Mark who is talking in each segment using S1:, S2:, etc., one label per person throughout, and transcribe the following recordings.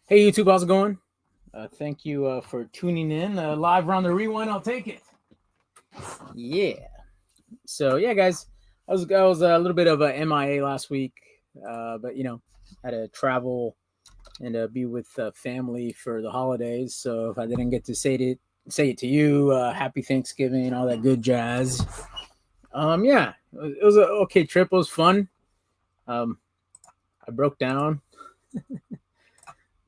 S1: Hey YouTube, how's it going? Thank you for tuning in live around the rewind. I'll take it. Yeah. So yeah, guys, I was a little bit of a MIA last week, but had to travel and be with family for the holidays. So if I didn't get to say it to you, happy Thanksgiving, all that good jazz. Yeah, it was a okay trip. It was fun. Um, I broke down,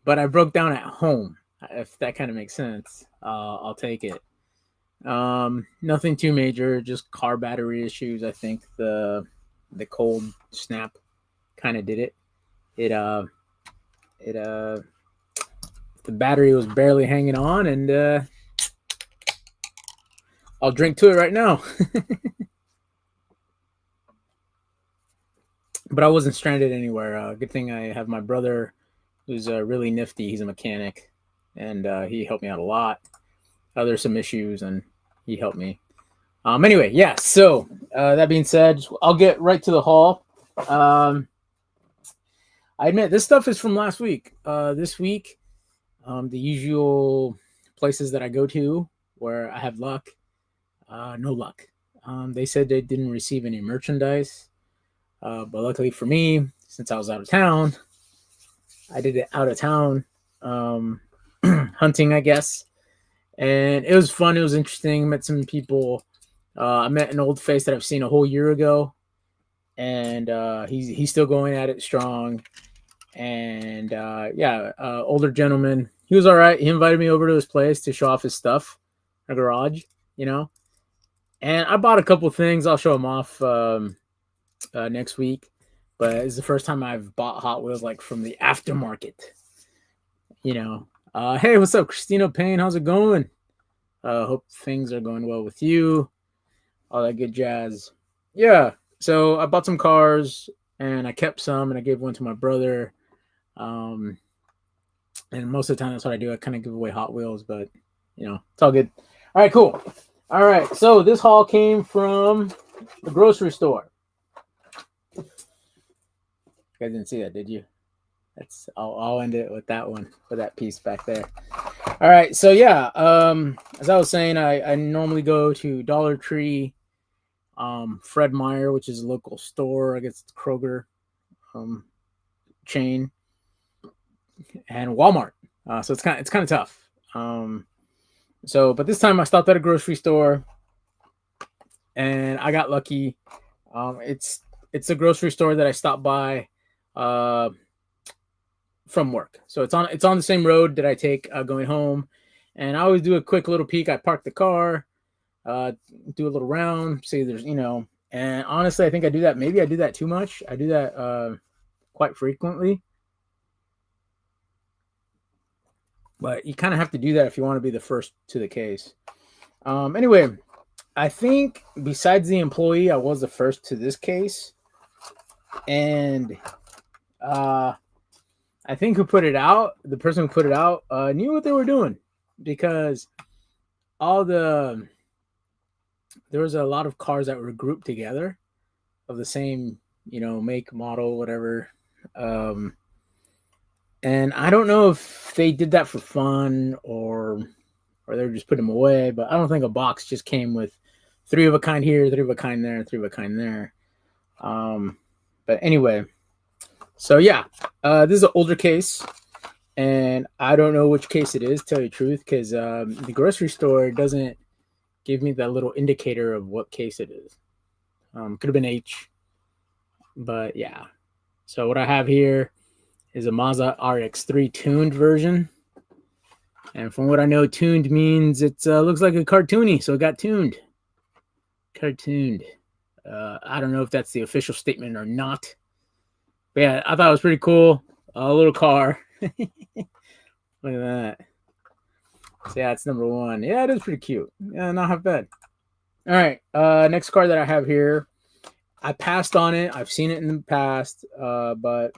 S1: but I broke down at home. If that kind of makes sense, I'll take it. Nothing too major, just car battery issues. I think the cold snap kind of did it. It it the battery was barely hanging on, and I'll drink to it right now. But I wasn't stranded anywhere. Good thing I have my brother, who's really nifty. He's a mechanic, and he helped me out a lot. There's some issues, and he helped me. Anyway, yeah. So that being said, I'll get right to the haul. Um, I admit this stuff is from last week. This week, the usual places that I go to where I have luck, no luck. They said they didn't receive any merchandise, but luckily for me, since I was out of town, I did it out of town um, hunting, I guess, and it was fun. It was interesting. Met some people. I met an old face that I've seen a whole year ago, and he's still going at it strong. And yeah, older gentleman. He was all right. He invited me over to his place to show off his stuff, a garage, you know. And I bought a couple things. I'll show them off next week. But it's the first time I've bought Hot Wheels like from the aftermarket, you know. Hey, what's up, Christina Payne? How's it going? Hope things are going well with you. All that good jazz. Yeah. So I bought some cars and I kept some and I gave one to my brother. Um, and most of the time that's what I do. I kind of give away Hot Wheels, but it's all good. All right, cool. All right, so this haul came from the grocery store. You guys didn't see that, did you? I'll end it with that one, with that piece back there. All right, so yeah, as I was saying, I normally go to Dollar Tree, Fred Meyer, which is a local store. I guess it's Kroger um, chain, and Walmart. So it's kind of tough. But this time I stopped at a grocery store, and I got lucky. It's a grocery store that I stopped by uh, from work, so it's on the same road that I take going home, and I always do a quick little peek. I park the car, uh, do a little round, see there's. And honestly, I think I do that. Maybe I do that too much. I do that quite frequently, but you kind of have to do that if you want to be the first to the case. Anyway, I think besides the employee, I was the first to this case, and uh, I think who put it out, the person who put it out, knew what they were doing because all the there was a lot of cars that were grouped together of the same, make, model, whatever. Um, and I don't know if they did that for fun or they were just putting them away, but I don't think a box just came with three of a kind here, three of a kind there, three of a kind there. Um, but anyway, so yeah, this is an older case, and I don't know which case it is. Tell you the truth, because the grocery store doesn't give me that little indicator of what case it is. Could have been H, but yeah. So what I have here is a Mazda RX-3 tuned version, and from what I know, tuned means it looks like a cartoony, so it got tuned. Cartooned. I don't know if that's the official statement or not. But yeah, I thought it was pretty cool. A little car. Look at that. So yeah, it's number one. Yeah, it is pretty cute. Yeah, not half bad. All right. Next car that I have here. I passed on it. I've seen it in the past, but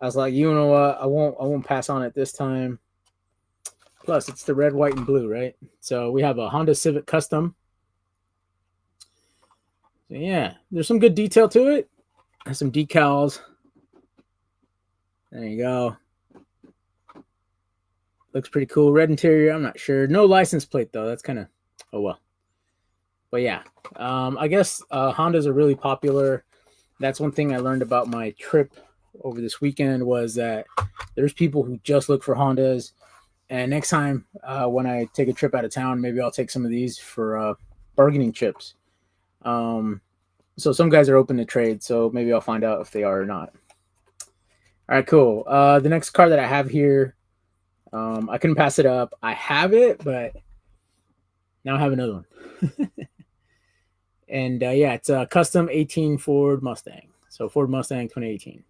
S1: I was like, you know what? I won't pass on it this time. Plus, it's the red, white, and blue, right? So we have a Honda Civic Custom. So yeah, there's some good detail to it. There's some decals. There you go. Looks pretty cool. Red interior. I'm not sure. No license plate though. That's kind of, oh well. But yeah, I guess Hondas are really popular. That's one thing I learned about my trip over this weekend was that there's people who just look for Hondas. And next time when I take a trip out of town, maybe I'll take some of these for bargaining chips. So some guys are open to trade, so maybe I'll find out if they are or not. All right, cool. The next car that I have here, I couldn't pass it up. I have it, but now I have another one. And yeah, it's a custom 18 Ford Mustang. So Ford Mustang 2018.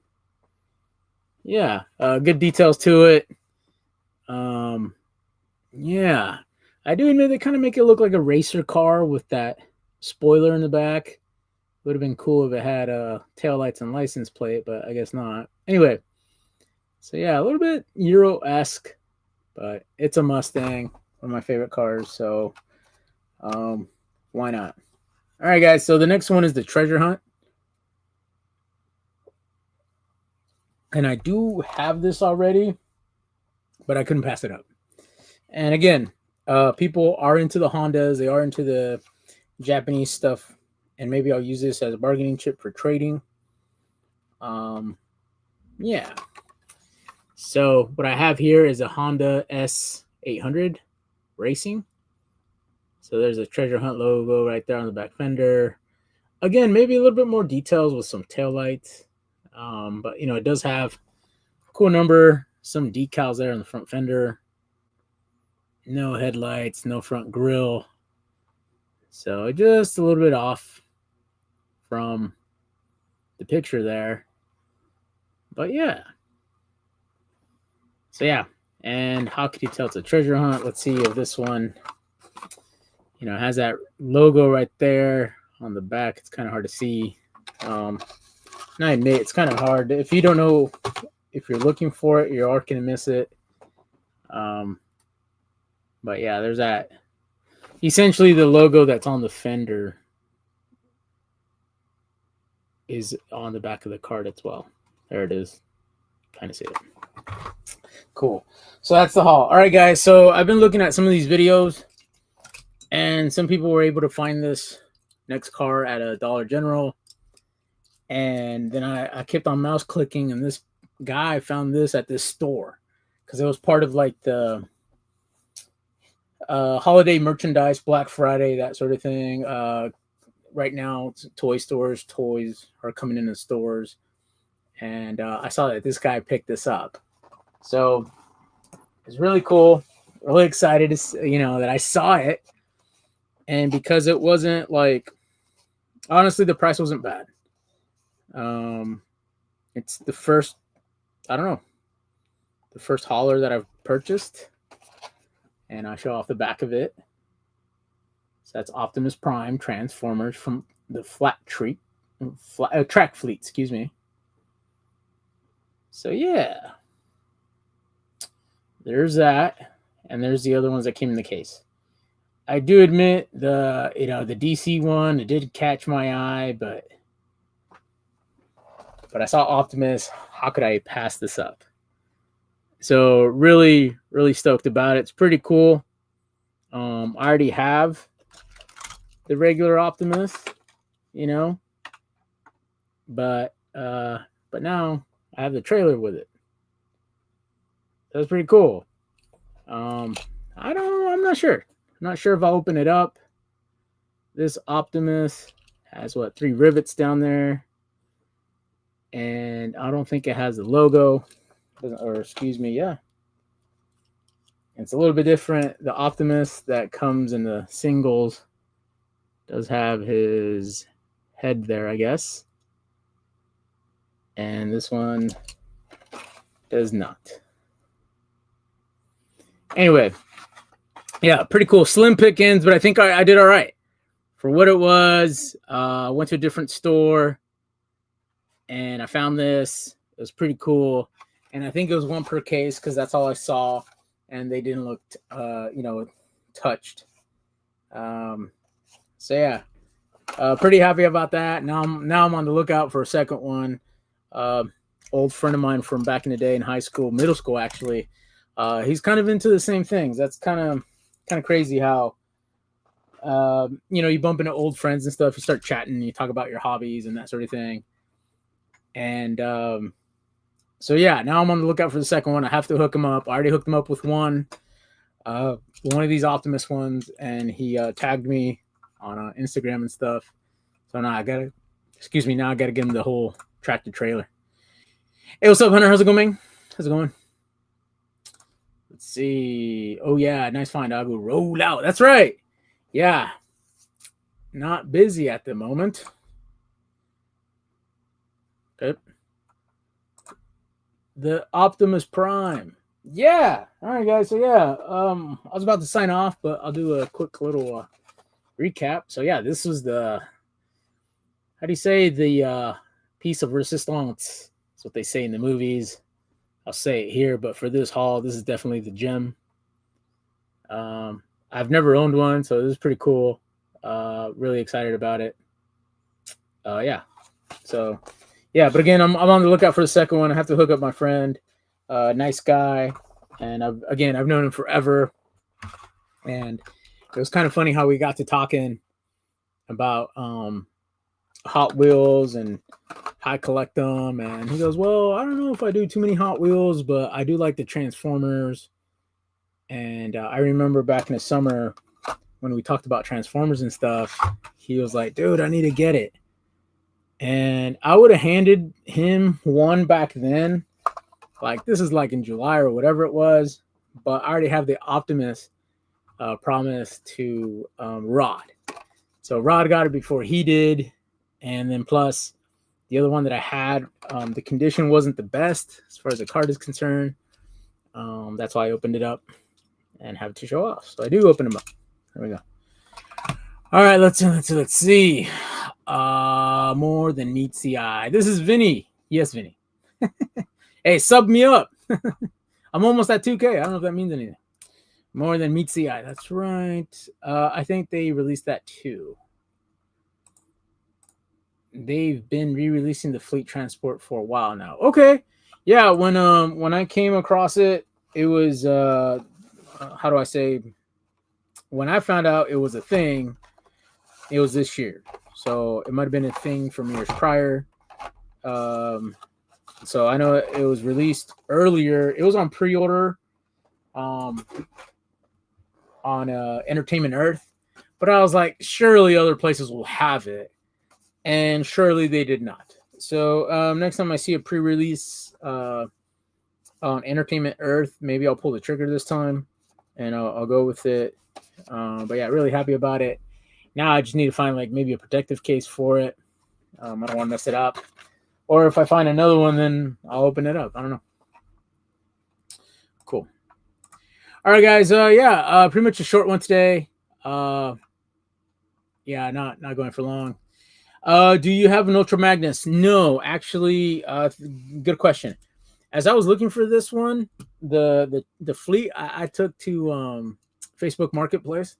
S1: Yeah, good details to it. Yeah, I do admit they kind of make it look like a racer car with that spoiler in the back. Would have been cool if it had taillights and license plate, but I guess not. Anyway, so yeah, a little bit Euro-esque, but it's a Mustang, one of my favorite cars, so why not? All right, guys, so the next one is the Treasure Hunt. And I do have this already, but I couldn't pass it up. And again, people are into the Hondas. They are into the Japanese stuff. And maybe I'll use this as a bargaining chip for trading. Yeah. So what I have here is a Honda S800 Racing. So there's a Treasure Hunt logo right there on the back fender. Again, maybe a little bit more details with some taillights. But, you know, it does have a cool number, some decals there on the front fender. No headlights, no front grille. So just a little bit off from the picture there. But yeah. So yeah. And how can you tell it's a treasure hunt? Let's see if this one, you know, has that logo right there on the back. It's kind of hard to see. And I admit it's kind of hard. If you don't know, if you're looking for it, you are going to miss it. But yeah, there's that. Essentially, the logo that's on the fender is on the back of the card as well. There it is. Kind of see it. Cool. So that's the haul. All right, guys. So I've been looking at some of these videos, and some people were able to find this next car at a Dollar General. And then I kept on mouse clicking, and this guy found this at this store because it was part of like the holiday merchandise, Black Friday, that sort of thing. Right now, toy stores, toys are coming into stores. And I saw that this guy picked this up. So it's really cool. Really excited to, you know, that I saw it. And because it wasn't like, honestly, the price wasn't bad. It's the first, I don't know, the first hauler that I've purchased. And I show off the back of it. So that's Optimus Prime Transformers from the Track Fleet, excuse me. So yeah, there's that, and there's the other ones that came in the case. I do admit the DC one, it did catch my eye, but I saw Optimus. How could I pass this up? So really, really stoked about it. It's pretty cool. I already have the regular Optimus, you know, but now I have the trailer with it. That's pretty cool. I'm not sure. I'm not sure if I'll open it up. This Optimus has 3 rivets down there, and I don't think it has the logo. Or excuse me, yeah. It's a little bit different. The Optimus that comes in the singles does have his head there, I guess. And this one does not. Anyway, yeah, pretty cool. Slim pickings, but I think I did all right. For what it was, went to a different store, and I found this. It was pretty cool. And I think it was 1 per case because that's all I saw, and they didn't look, touched. So yeah, pretty happy about that. Now I'm on the lookout for a second one. Old friend of mine from back in the day in high school, middle school actually, He's kind of into the same things. That's kind of crazy how you bump into old friends and stuff. You start chatting, you talk about your hobbies and that sort of thing. And so yeah, now I'm on the lookout for the second one. I have to hook him up. I already hooked him up with one of these Optimus ones, and he tagged me on Instagram and stuff. So now I gotta get him the whole tractor trailer. Hey, what's up, Hunter? How's it going, man? How's it going? Let's see. Oh yeah, nice find, Agu. Roll out. That's right. Yeah. Not busy at the moment. Okay. The Optimus Prime. Yeah. All right, guys. So yeah, I was about to sign off, but I'll do a quick little recap. So yeah, this was the, how do you say, the piece of resistance. That's what they say in the movies. I'll say it here, but for this haul, this is definitely the gem. I've never owned one, so this is pretty cool. Really excited about it. Yeah. So yeah, but again, I'm on the lookout for the second one. I have to hook up my friend. Nice guy. And I've known him forever. And it was kind of funny how we got to talking about Hot Wheels and how I collect them. And he goes, well, I don't know if I do too many Hot Wheels, but I do like the Transformers. And I remember back in the summer when we talked about Transformers and stuff, he was like, dude, I need to get it. And I would have handed him one back then. Like, this is like in July or whatever it was. But I already have the Optimus promised to Rod. So Rod got it before he did. And then plus the other one that I had, the condition wasn't the best as far as the card is concerned. That's why I opened it up and have it to show off. So I do open them up. There we go. All right, let's see. More than meets the eye. This is Vinny. Yes, Vinny. Hey, sub me up. I'm almost at 2K. I don't know if that means anything. More than meets the eye. That's right. I think they released that too. They've been re-releasing the Fleet Transport for a while now. Okay. Yeah, when I came across it, it was how do I say, when I found out it was a thing, it was this year. So it might have been a thing from years prior. So I know it was released earlier. It was on pre-order on Entertainment Earth. But I was like, surely other places will have it. And surely they did not. So next time I see a pre-release on Entertainment Earth, maybe I'll pull the trigger this time. And I'll go with it. But yeah, really happy about it. Now I just need to find like maybe a protective case for it. I don't want to mess it up. Or if I find another one, then I'll open it up. I don't know. Cool. All right, guys. Pretty much a short one today. Not going for long. Do you have an Ultra Magnus? No, actually, good question. As I was looking for this one, the fleet, I took to Facebook Marketplace,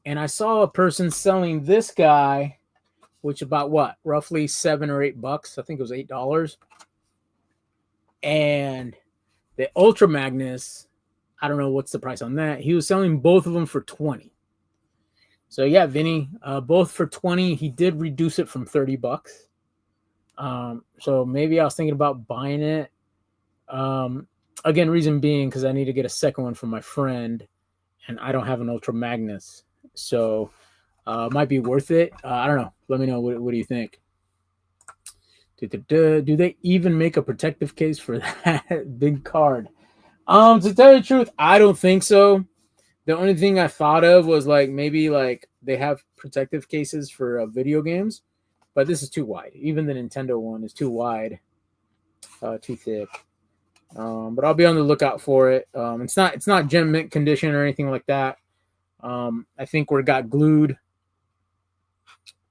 S1: and I saw a person selling this guy, which about what, roughly $7 or $8. I think it was $8. And the Ultra Magnus, I don't know what's the price on that. He was selling both of them for $20. So yeah, Vinny, both for $20. He did reduce it from $30. So maybe I was thinking about buying it. Again, reason being because I need to get a second one for my friend, and I don't have an Ultra Magnus, so might be worth it. I don't know. Let me know. What do you think? Do they even make a protective case for that big card? To tell you the truth, I don't think so. The only thing I thought of was like maybe like they have protective cases for video games, but this is too wide. Even the Nintendo one is too wide, too thick. But I'll be on the lookout for it. It's not gem mint condition or anything like that. I think where it got glued,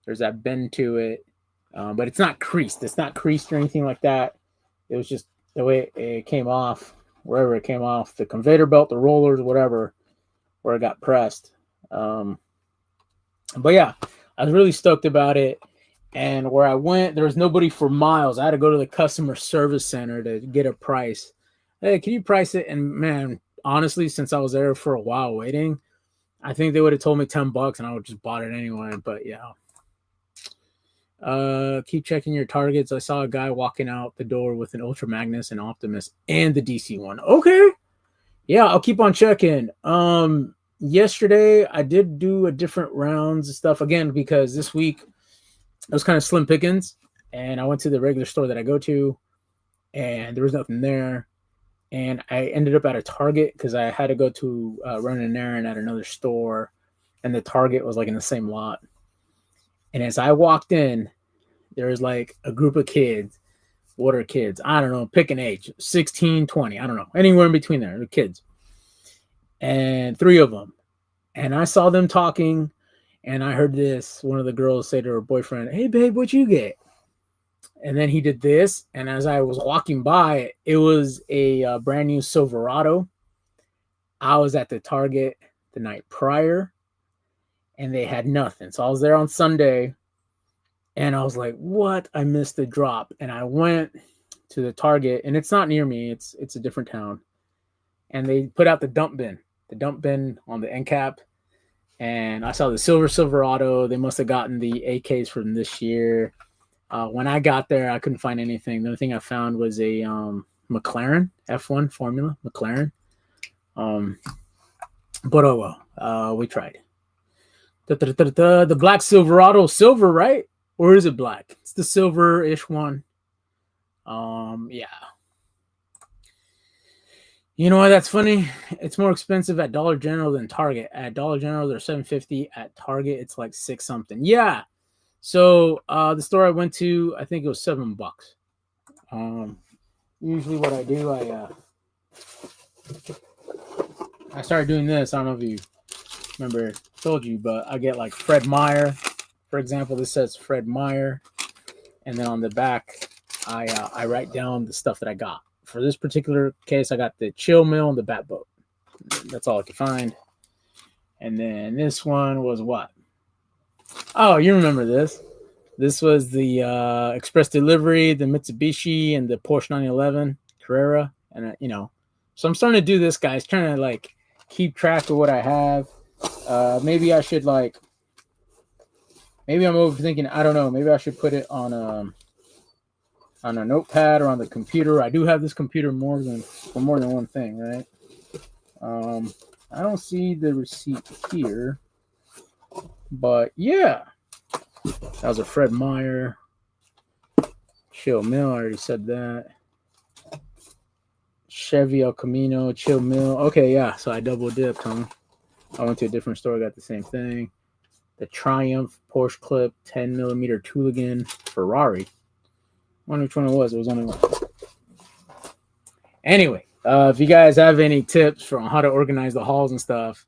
S1: there's that bend to it, but it's not creased. It's not creased or anything like that. It was just the way it came off, wherever it came off, the conveyor belt, the rollers, whatever, where it got pressed. But yeah, I was really stoked about it. And where I went, there was nobody for miles. I had to go to the customer service center to get a price. hey, can you price it? And man, honestly, since I was there for a while waiting, I think they would have told me $10 and I would just bought it anyway. But yeah. Keep checking your targets. I saw a guy walking out the door with an Ultra Magnus, and Optimus, and the DC one. Okay. Yeah, I'll keep on checking. Yesterday I did do a different rounds and stuff again because this week it was kind of slim pickings, and I went to the regular store that I go to, and there was nothing there. And I ended up at a Target because I had to go to run an errand at another store, and the Target was like in the same lot. And as I walked in, there was like a group of kids. What are kids? I don't know. Pick an age, 16, 20. I don't know. Anywhere in between there, the kids. And three of them. And I saw them talking, and I heard this. One of the girls say to her boyfriend, "Hey, babe, what'd you get?" And then he did this. And as I was walking by, it was a brand new Silverado. I was at the Target the night prior, and they had nothing. So I was there on Sunday, and I was like, what? I missed the drop. And I went to the Target, and it's not near me. It's a different town. And they put out the dump bin on the end cap. And I saw the silver Silverado. They must have gotten the AKs from this year. When I got there, I couldn't find anything. The only thing I found was a McLaren F1 Formula McLaren. But oh well, we tried. The black Silverado, silver, right? Or is it black? It's the silver-ish one. Yeah. You know what? That's funny. It's more expensive at Dollar General than Target. At Dollar General, they're $7.50. At Target, it's like $6 something. Yeah. So the store I went to, I think it was $7. Usually, what I do, I started doing this. I don't know if you remember, I told you, but I get like Fred Meyer. For example, this says Fred Meyer, and then on the back, I write down the stuff that I got. For this particular case, I got the Chill Mill and the Bat Boat. That's all I could find. And then this one was what? Oh, you remember this. This was the Express Delivery, the Mitsubishi, and the Porsche 911 Carrera. And, so I'm starting to do this, guys, trying to, like, keep track of what I have. Maybe I should, like, maybe I'm overthinking. I don't know. Maybe I should put it on a notepad or on the computer. I do have this computer for more than one thing, right? I don't see the receipt here, but yeah, that was a Fred Meyer, Chill Mill. I already said that. Chevy El Camino, Chill Mill. Okay, yeah. So I double dipped, huh? I went to a different store, got the same thing. The Triumph Porsche Clip 10mm Tooligan Ferrari. I wonder which one it was. It was only one. Anyway, if you guys have any tips for how to organize the hauls and stuff,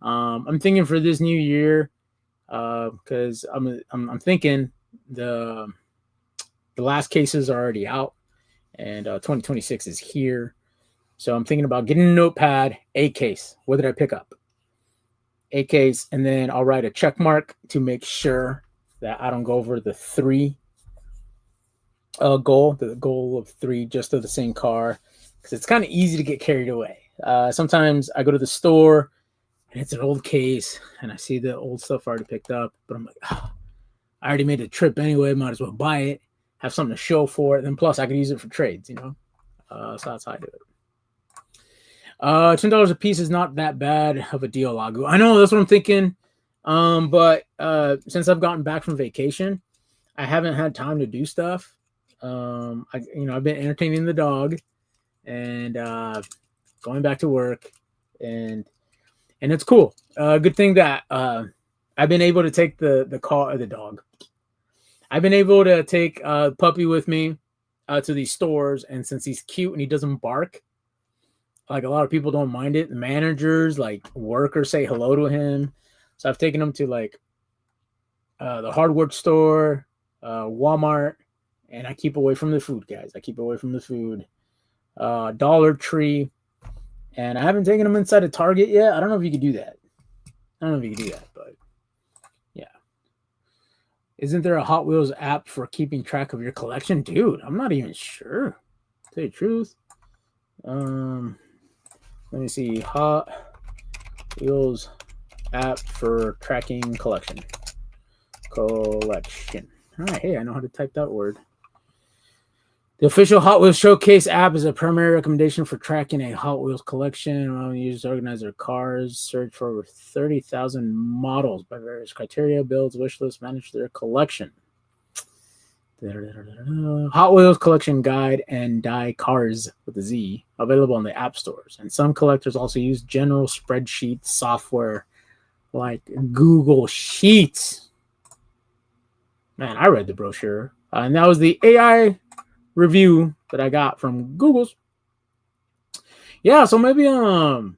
S1: I'm thinking for this new year, because I'm thinking the last cases are already out, and 2026 is here. So I'm thinking about getting a notepad, a case. What did I pick up? A case, and then I'll write a check mark to make sure that I don't go over the 3 goal, the goal of 3 just of the same car, because it's kind of easy to get carried away. Sometimes I go to the store and it's an old case and I see the old stuff I already picked up, but I'm like, I already made a trip anyway, might as well buy it, have something to show for it, and then plus I could use it for trades, So that's how I do it. $10 a piece is not that bad of a deal, Lagu. I know, that's what I'm thinking. But since I've gotten back from vacation, I haven't had time to do stuff. I've been entertaining the dog and going back to work, and it's cool. Good thing that I've been able to take the dog. I've been able to take Puppy with me to these stores, and since he's cute and he doesn't bark, like a lot of people don't mind it. The managers, like workers, say hello to him. So I've taken him to like the hardware store, Walmart, and I keep away from the food, guys. I keep away from the food. Dollar Tree, and I haven't taken him inside a Target yet. I don't know if you could do that. But yeah. Isn't there a Hot Wheels app for keeping track of your collection? Dude, I'm not even sure. To tell you the truth. Let me see. Hot Wheels app for tracking collection. All right, hey, I know how to type that word. The official Hot Wheels Showcase app is a primary recommendation for tracking a Hot Wheels collection. Allowing users to organize their cars, search for over 30,000 models by various criteria, builds, wish lists, manage their collection. Hot Wheels Collection Guide and Die Cars with a Z, available on the app stores. And some collectors also use general spreadsheet software like Google Sheets. Man, I read the brochure. And that was the AI review that I got from Google's. Yeah, so maybe I'll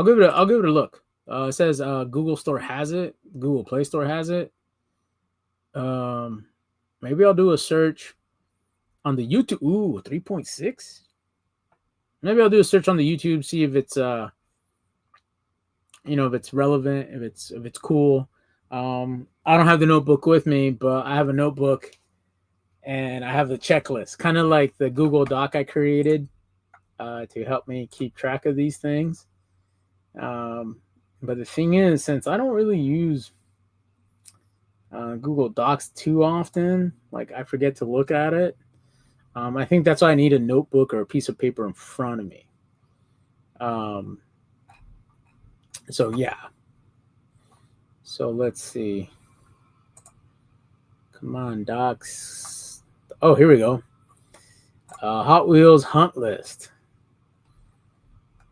S1: give it a look. It says Google Store has it, Google Play Store has it. Maybe I'll do a search on the YouTube. Ooh, 3.6. Maybe I'll do a search on the YouTube, see if it's if it's relevant, if it's cool. I don't have the notebook with me, but I have a notebook and I have the checklist, kind of like the Google Doc I created to help me keep track of these things. But the thing is, since I don't really use Google Docs too often, like I forget to look at it. I think that's why I need a notebook or a piece of paper in front of me. So yeah. So let's see. Come on, Docs. Oh, here we go. Hot Wheels hunt list.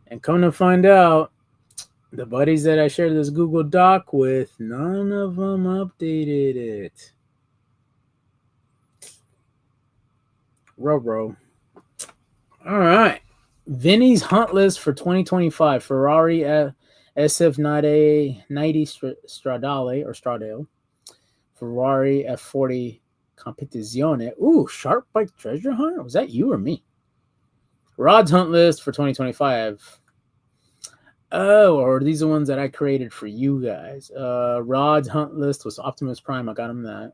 S1: And come to find out, the buddies that I shared this Google Doc with, none of them updated it. Row. All right. Vinny's hunt list for 2025. Ferrari SF90 Stradale. Ferrari F40 Competizione. Ooh, Sharp Bike Treasure Hunt? Was that you or me? Rod's hunt list for 2025. Oh, or these are the ones that I created for you guys. Rod's hunt list was Optimus Prime. I got him that.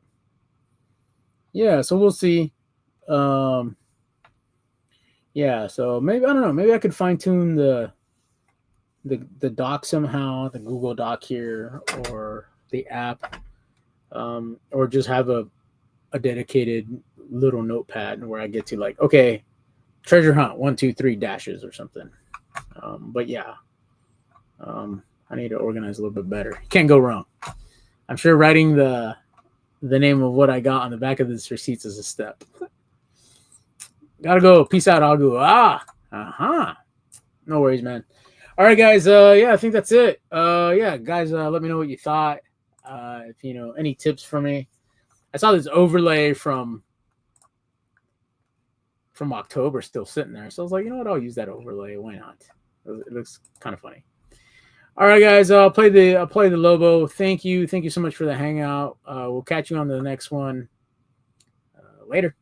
S1: Yeah, so we'll see. Yeah, so maybe I don't know. Maybe I could fine tune the doc somehow, the Google Doc here, or the app, or just have a dedicated little notepad where I get to like, okay, treasure hunt 1, 2, 3 dashes or something. But yeah. I need to organize a little bit better. Can't go wrong. I'm sure writing the name of what I got on the back of this receipts is a step. Gotta go. Peace out, Agu. No worries, man. All right, guys. Yeah, I think that's it. Yeah, guys, let me know what you thought. If any tips for me. I saw this overlay from October still sitting there, so I was like, you know what? I'll use that overlay. Why not? It looks kind of funny. All right, guys. I'll play the Lobo. Thank you so much for the hangout. We'll catch you on the next one. Later.